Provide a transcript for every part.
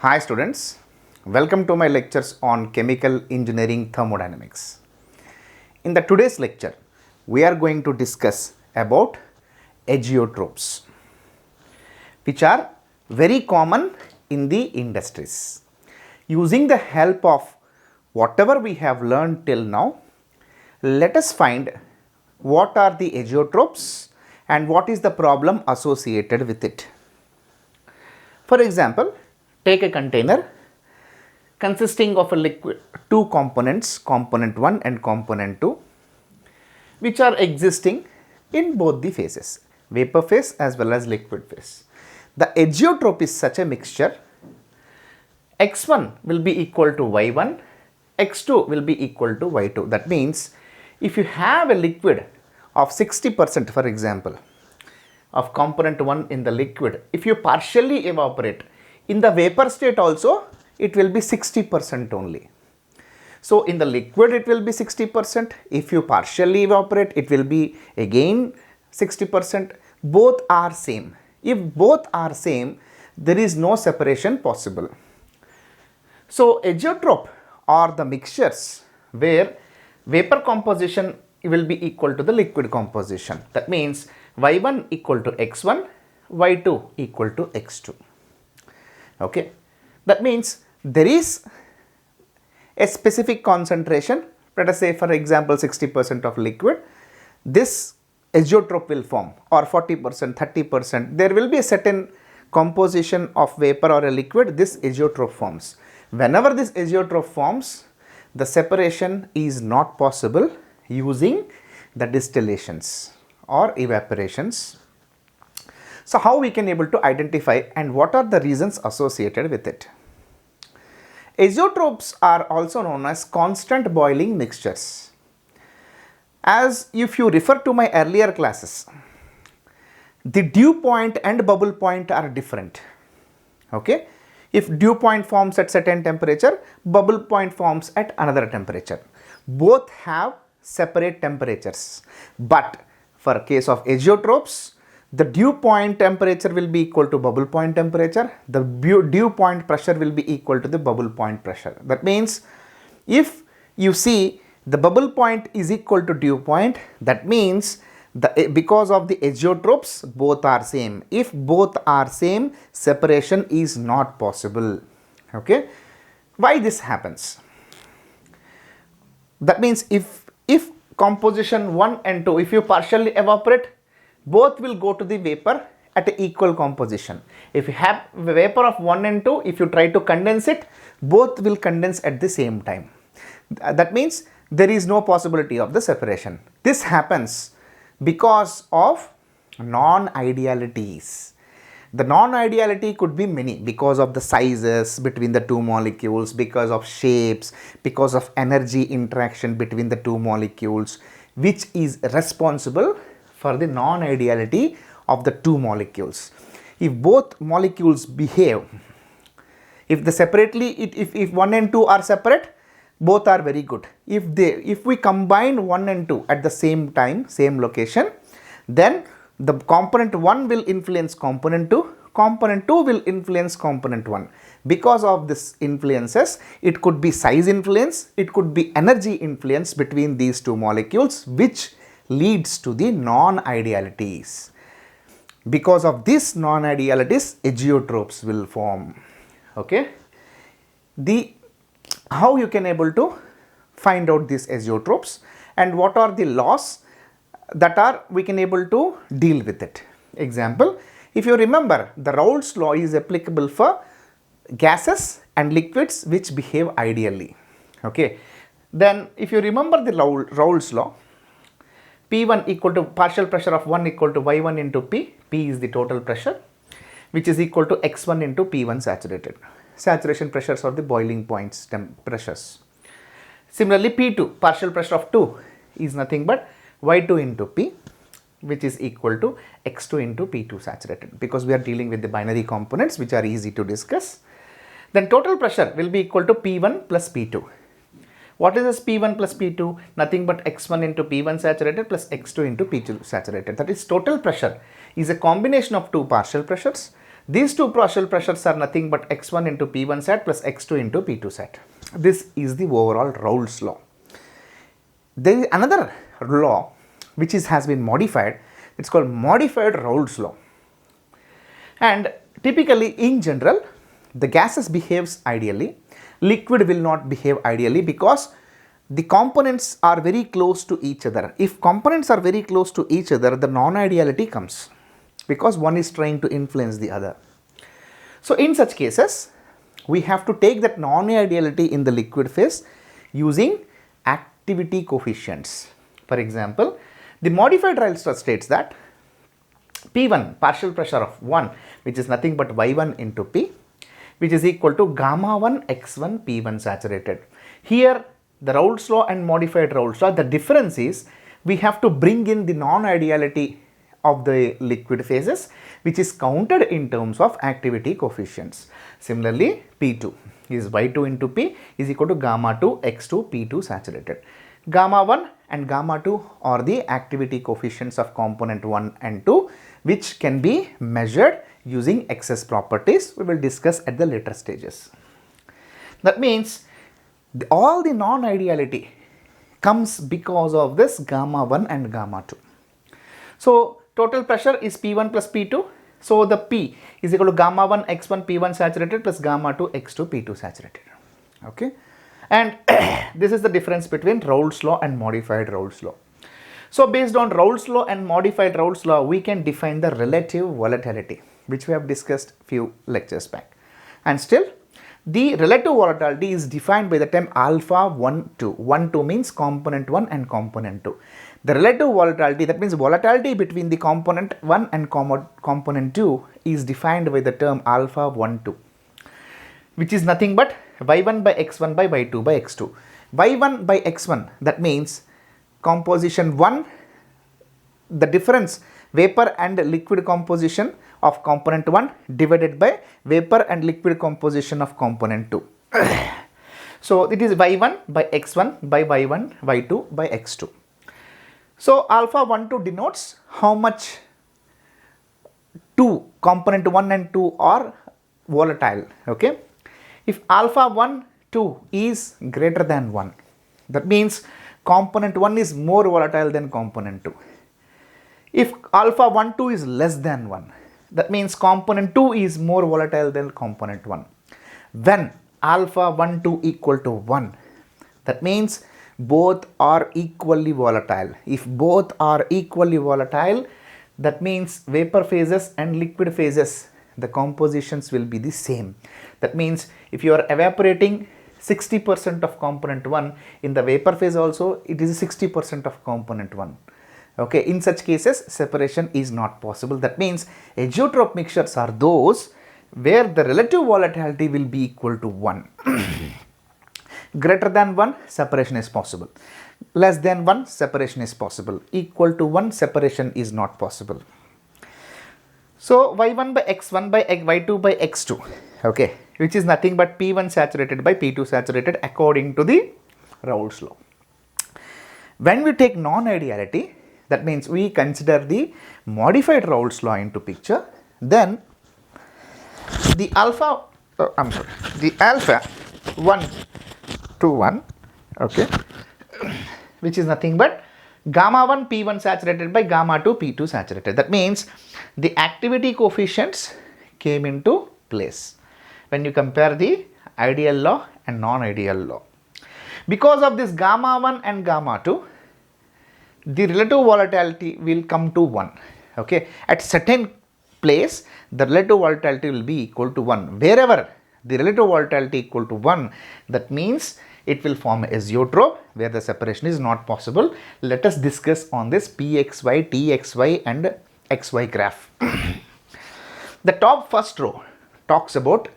Hi students, welcome to my lectures on chemical engineering thermodynamics. In the today's lecture, we are going to discuss about azeotropes, which are very common in the industries. Using the help of whatever we have learned till now, let us find what are the azeotropes and what is the problem associated with it. For example, take a container consisting of a liquid, two components, component 1 and component 2, which are existing in both the phases, vapor phase as well as liquid phase. The azeotrope is such a mixture. X1 will be equal to Y1, X2 will be equal to Y2. That means if you have a liquid of 60%, for example, of component 1 in the liquid, if you partially evaporate, in the vapor state also it will be 60% only. So in the liquid it will be 60%, if you partially evaporate it will be again 60%, both are same. If both are same, there is no separation possible. So azeotrope are the mixtures where vapor composition will be equal to the liquid composition. That means Y1 equal to X1, Y2 equal to X2. Okay, that means there is a specific concentration, let us say for example 60% of liquid, this azeotrope will form, or 40%, 30%, there will be a certain composition of vapor or a liquid, this azeotrope forms. Whenever this azeotrope forms, the separation is not possible using the distillations or evaporations. So how we can able to identify and what are the reasons associated with it? Azeotropes are also known as constant boiling mixtures. As if you refer to my earlier classes, the dew point and bubble point are different. Okay, if dew point forms at certain temperature, bubble point forms at another temperature. Both have separate temperatures, but for case of azeotropes, the dew point temperature will be equal to bubble point temperature, the dew point pressure will be equal to the bubble point pressure. That means if you see the bubble point is equal to dew point, that means because of the azeotropes both are same. If both are same, separation is not possible. Okay, why this happens? That means if composition 1 and 2, if you partially evaporate, both will go to the vapor at an equal composition. If you have vapor of 1 and 2, if you try to condense it, both will condense at the same time. That means there is no possibility of the separation. This happens because of non-idealities. The non-ideality could be many, because of the sizes between the two molecules, because of shapes, because of energy interaction between the two molecules, which is responsible for the non-ideality of the two molecules. If both molecules behave, if the separately, if 1 and 2 are separate, both are very good. If we combine 1 and 2 at the same time, same location, then the component 1 will influence component 2, component 2 will influence component 1. Because of this influences, it could be size influence, it could be energy influence between these two molecules, which leads to the non-idealities. Because of this non-idealities, azeotropes will form. Okay, how you can able to find out these azeotropes and what are the laws that are we can able to deal with it. Example, if you remember, the Raoults law is applicable for gases and liquids which behave ideally. Okay, then if you remember the Raoults law, P1 equal to partial pressure of 1 equal to Y1 into P, P is the total pressure, which is equal to X1 into P1 saturated. Saturation pressures are the boiling points pressures. Similarly, P2, partial pressure of 2 is nothing but Y2 into P, which is equal to X2 into P2 saturated, because we are dealing with the binary components which are easy to discuss. Then total pressure will be equal to P1 plus P2. What is this P1 plus P2? Nothing but X1 into P1 saturated plus X2 into P2 saturated. That is, total pressure is a combination of two partial pressures. These two partial pressures are nothing but x1 into P1 sat plus x2 into P2 sat. This is the overall Raoults law. There is another law which has been modified. It's called modified Raoults law. And typically in general, the gases behaves ideally. Liquid will not behave ideally because the components are very close to each other. If components are very close to each other, the non-ideality comes because one is trying to influence the other. So in such cases, we have to take that non-ideality in the liquid phase using activity coefficients. For example, the modified Raoults law states that P1 partial pressure of 1, which is nothing but Y1 into P, which is equal to gamma 1 x1 P1 saturated. Here the Raoults law and modified Raoults law, the difference is we have to bring in the non-ideality of the liquid phases, which is counted in terms of activity coefficients. Similarly, P2 is Y2 into P is equal to gamma 2 x2 P2 saturated. Gamma 1 and gamma 2 are the activity coefficients of component 1 and 2, which can be measured using excess properties we will discuss at the later stages. That means all the non-ideality comes because of this gamma 1 and gamma 2. So total pressure is P1 plus P2. So the P is equal to gamma 1 x1 P1 saturated plus gamma 2 x2 P2 saturated. Okay. And this is the difference between Raoults law and modified Raoults law. So based on Raoults law and modified Raoults law, we can define the relative volatility, which we have discussed few lectures back. And still, the relative volatility is defined by the term alpha 1, 2. 1, 2 means component 1 and component 2. The relative volatility, that means volatility between the component 1 and component 2 is defined by the term alpha 1, 2, which is nothing but y1 by x1 by y2 by x2. y1 by x1, that means composition 1, the difference vapor and liquid composition of component 1 divided by vapor and liquid composition of component 2. So it is y1 by x1 by y1 y2 by x2. So alpha 1, 2 denotes how much 2 component 1 and 2 are volatile. Okay. If alpha 1, 2 is greater than 1, that means component 1 is more volatile than component 2. If alpha 1, 2 is less than 1, that means component 2 is more volatile than component 1. When alpha 1, 2 equal to 1, that means both are equally volatile. If both are equally volatile, that means vapor phases and liquid phases, the compositions will be the same. That means if you are evaporating 60% of component 1, in the vapor phase also it is 60% of component 1. Okay, in such cases separation is not possible. That means azeotrope mixtures are those where the relative volatility will be equal to 1. Greater than 1, separation is possible. Less than 1, separation is possible. Equal to 1, separation is not possible. So y1 by x1 by y2 by x2, okay, which is nothing but P1 saturated by P2 saturated according to the Raoults law. When we take non-ideality, that means we consider the modified Raoults law into picture, then the alpha 1 to 1, okay, which is nothing but gamma 1 P1 saturated by gamma 2 P2 saturated. That means the activity coefficients came into place when you compare the ideal law and non-ideal law. Because of this gamma 1 and gamma 2, the relative volatility will come to 1. Okay, at certain place the relative volatility will be equal to 1. Wherever the relative volatility equal to 1, that means it will form a azeotrope where the separation is not possible. Let us discuss on this Pxy, Txy and xy graph. The top first row talks about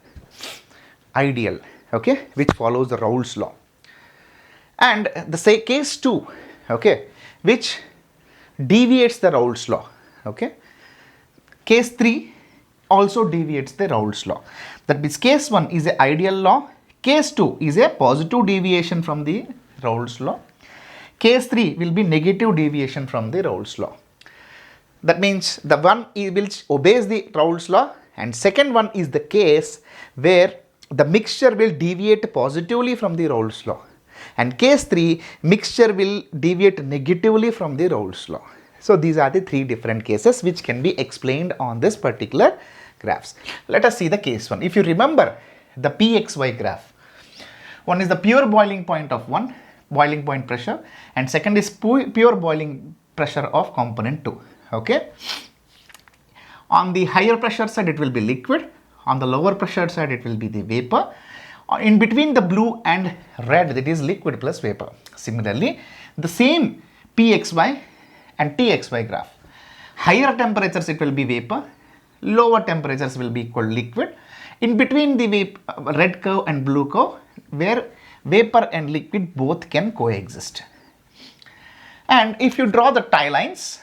ideal, okay, which follows the Raoults law, and the case 2, okay, which deviates the Raoults law, okay. Case 3 also deviates the Raoults law. That means case 1 is the ideal law, case 2 is a positive deviation from the Raoults law, case 3 will be negative deviation from the Raoults law. That means the one which obeys the Raoults law and second one is the case where the mixture will deviate positively from the Raoults law, and case 3, mixture will deviate negatively from the Raoults law. So these are the 3 different cases which can be explained on this particular graphs. Let us see the case 1. If you remember the PXY graph, one is the pure boiling point of boiling point pressure, and second is pure boiling pressure of component 2. Okay. On the higher pressure side it will be liquid, on the lower pressure side it will be the vapor. In between the blue and red, that is liquid plus vapor. Similarly, the same PXY and TXY graph. Higher temperatures it will be vapor, lower temperatures will be equal liquid. In between the red curve and blue curve, where vapor and liquid both can coexist. And if you draw the tie lines,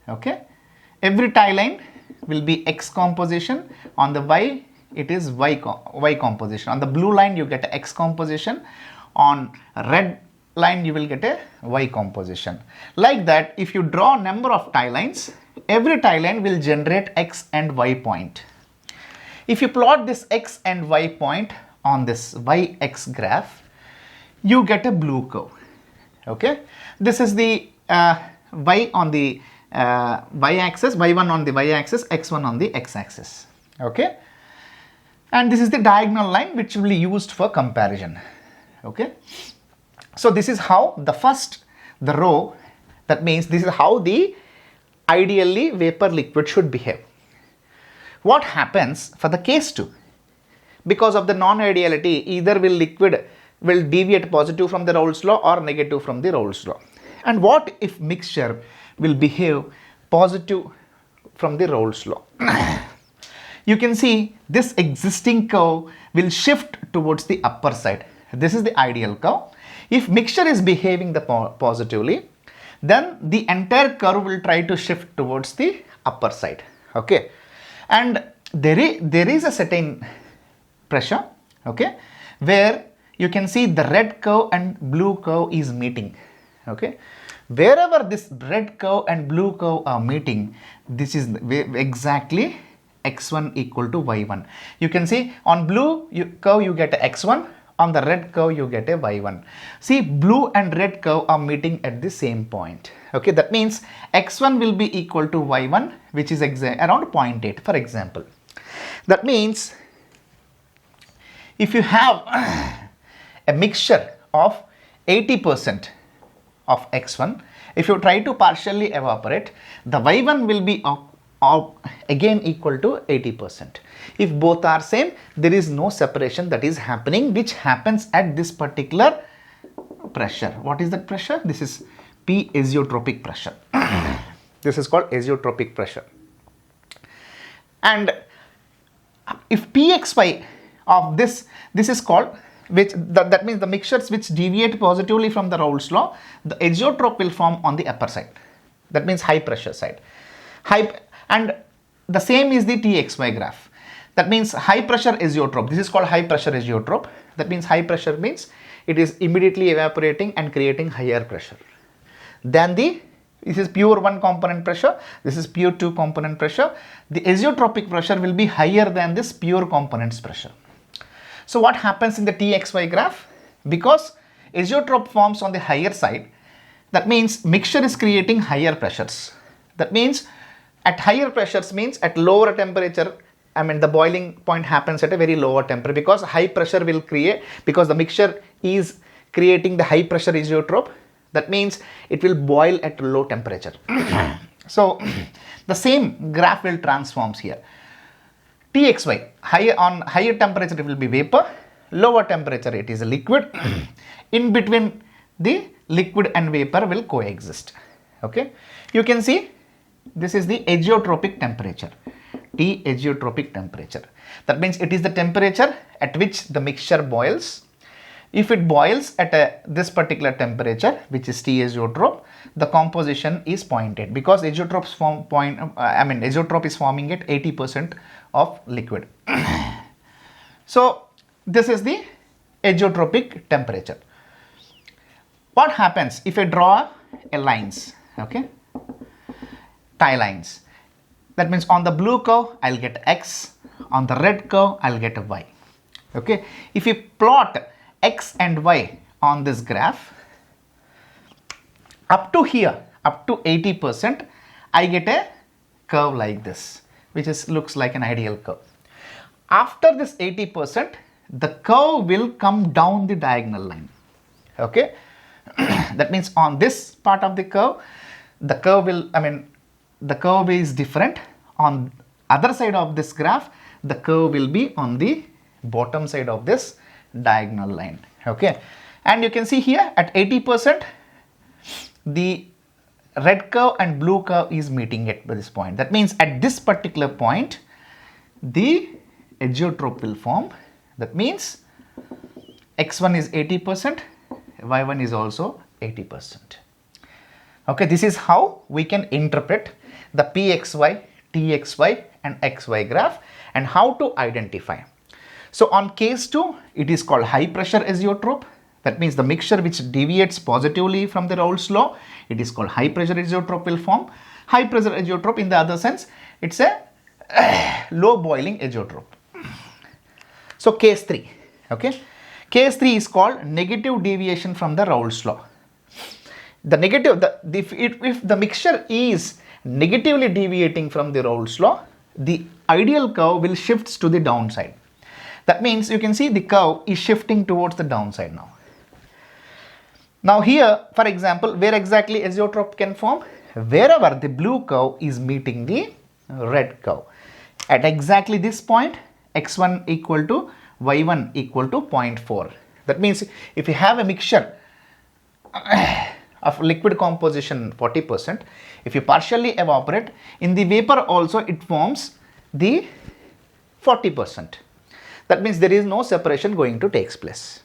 okay, every tie line will be X composition. On the Y, it is Y composition. On the blue line, you get a X composition. On red line, you will get a Y composition. Like that, if you draw number of tie lines, every tie line will generate X and Y point. If you plot this X and Y point on this YX graph, you get a blue curve. Okay, this is the Y on the Y axis, Y1 on the Y axis, X1 on the X axis. Okay, and this is the diagonal line which will be used for comparison. Okay, so this is how the row, that means this is how the ideally vapor liquid should behave. What happens for the case 2? Because of the non-ideality, either liquid will deviate positive from the Raoults law or negative from the Raoults law. And what if mixture will behave positive from the Raoults law? You can see this existing curve will shift towards the upper side. This is the ideal curve. If mixture is behaving positively, then the entire curve will try to shift towards the upper side. Okay, and there is a certain pressure, okay, where you can see the red curve and blue curve is meeting. Okay, wherever this red curve and blue curve are meeting, this is exactly x1 equal to y1. You can see on blue curve you get a x1, on the red curve you get a y1. See, blue and red curve are meeting at the same point. Okay, that means x1 will be equal to y1, which is around 0.8, for example. That means if you have a mixture of 80% of x1, if you try to partially evaporate, the y1 will be again equal to 80%. If both are same, there is no separation that is happening, which happens at this particular pressure. What is that pressure? This is P azeotropic pressure. This is called azeotropic pressure. And if Pxy of this is called, that means the mixtures which deviate positively from the Raoults law, the azeotrope will form on the upper side. That means high pressure side. And the same is the Txy graph. That means high pressure azeotrope. This is called high pressure azeotrope. That means high pressure means it is immediately evaporating and creating higher pressure than this is pure 1 component pressure, this is pure 2 component pressure. The azeotropic pressure will be higher than this pure components pressure. So what happens in the Txy graph? Because azeotrope forms on the higher side, that means mixture is creating higher pressures. That means at higher pressures means at lower temperature, I mean the boiling point happens at a very lower temperature, because high pressure will create, because the mixture is creating the high pressure azeotrope. That means it will boil at low temperature. So the same graph will transforms here. Txy, on higher temperature it will be vapor, lower temperature it is a liquid. In between the liquid and vapor will coexist. Okay, you can see this is the azeotropic temperature, T azeotropic temperature. That means it is the temperature at which the mixture boils. If it boils at this particular temperature, which is T azeotrope, the composition is 0.8, because azeotrope is forming at 80% of liquid. So this is the azeotropic temperature. What happens if I draw a lines, okay, tie lines? That means on the blue curve I'll get X, On the red curve, I'll get a y. Okay. If you plot x and y on this graph, up to here, up to 80%, I get a curve like this, which looks like an ideal curve. After this 80%, the curve will come down the diagonal line. Okay. That means on this part of the curve is different. On other side of this graph, the curve will be on the bottom side of this diagonal line. Okay. And you can see here at 80%, the red curve and blue curve is meeting at this point. That means at this particular point, the azeotrope will form. That means x1 is 80%, y1 is also 80%. Okay, this is how we can interpret the pxy, txy and xy graph and how to identify. So on case 2, it is called high pressure azeotrope. That means the mixture which deviates positively from the Raoults law, it is called high pressure azeotrope will form. High pressure azeotrope, in the other sense, it's a low boiling azeotrope. So case 3, okay. Case 3 is called negative deviation from the Raoults law. The negative, if the mixture is negatively deviating from the Raoults law, the ideal curve will shift to the downside. That means you can see the curve is shifting towards the downside now. Now here, for example, where exactly azeotrope can form? Wherever the blue curve is meeting the red curve. At exactly this point, x1 equal to y1 equal to 0.4. That means if you have a mixture of liquid composition 40%, if you partially evaporate, in the vapor also it forms the 40%. That means there is no separation going to take place.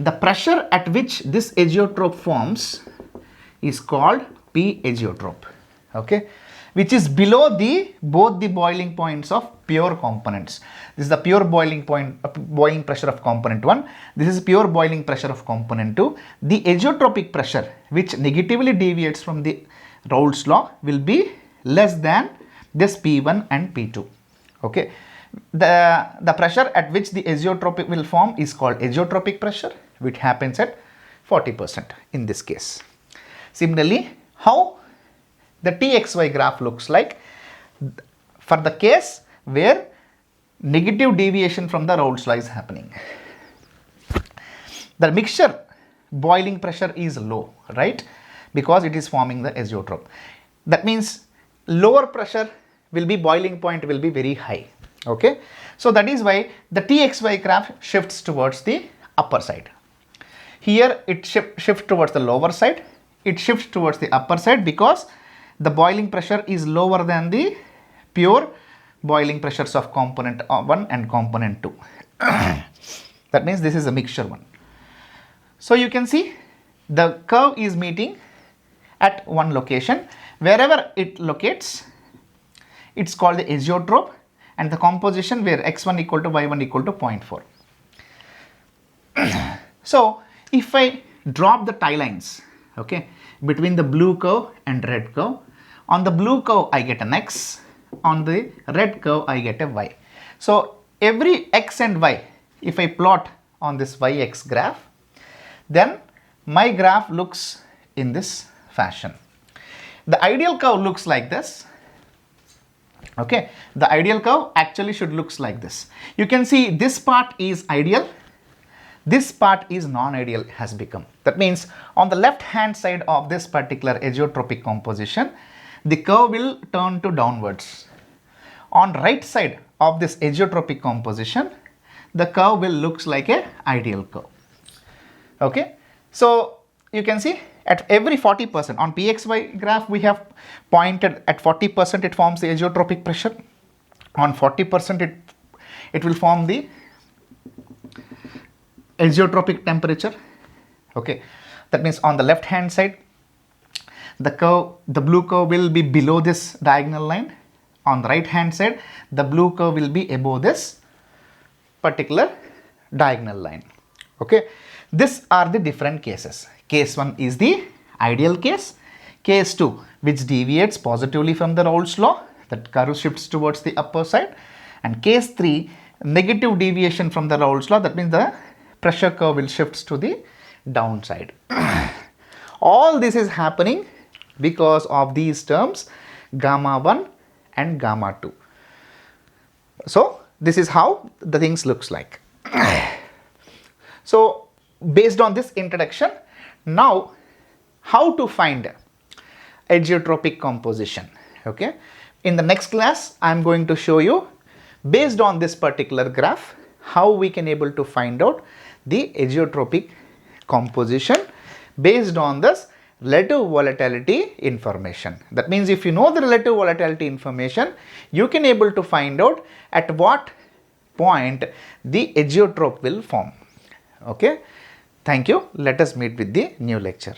The pressure at which this azeotrope forms is called P azeotrope, okay, which is below both the boiling points of pure components. This is the pure boiling point, boiling pressure of component 1. This is pure boiling pressure of component 2. The azeotropic pressure, which negatively deviates from the Raoults law, will be less than this P1 and P2. Okay. The pressure at which the azeotrope will form is called azeotropic pressure, which happens at 40% in this case. Similarly, how the TXY graph looks like for the case where negative deviation from the Raoults law is happening. The mixture boiling pressure is low, right? Because it is forming the azeotrope. That means lower pressure will be, boiling point will be very high. Okay, so that is why the TXY graph shifts towards the upper side. Here it shifts towards the lower side. It shifts towards the upper side because the boiling pressure is lower than the pure boiling pressures of component 1 and component 2. That means this is a mixture one. So you can see the curve is meeting at one location. Wherever it locates, it's called the azeotrope, and the composition where x1 equal to y1 equal to 0.4. So if I drop the tie lines, okay, between the blue curve and red curve, on the blue curve I get an x, on the red curve I get a y. So every x and y, if I plot on this yx graph, then my graph looks in this fashion. The ideal curve looks like this. Okay, the ideal curve actually should looks like this. You can see this part is ideal, this part is non-ideal has become. That means on the left hand side of this particular azeotropic composition, the curve will turn to downwards. On right side of this azeotropic composition, the curve will looks like a ideal curve. Okay, so you can see at every 40%, on PXY graph we have pointed at 40% it forms the azeotropic pressure, on 40% it will form the azeotropic temperature. Okay, that means on the left hand side the curve, the blue curve will be below this diagonal line. On the right hand side the blue curve will be above this particular diagonal line. Okay, these are the different cases. Case 1 is the ideal case. Case 2, which deviates positively from the Raoults law, that curve shifts towards the upper side. And case 3, negative deviation from the Raoults law, that means the pressure curve will shift to the downside. All this is happening because of these terms gamma 1 and gamma 2. So this is how the things looks like. So based on this introduction, now how to find azeotropic composition. Okay, in the next class I am going to show you, based on this particular graph, how we can able to find out the azeotropic composition based on this relative volatility information. That means if you know the relative volatility information, you can able to find out at what point the azeotrope will form. Okay, thank you. Let us meet with the new lecture.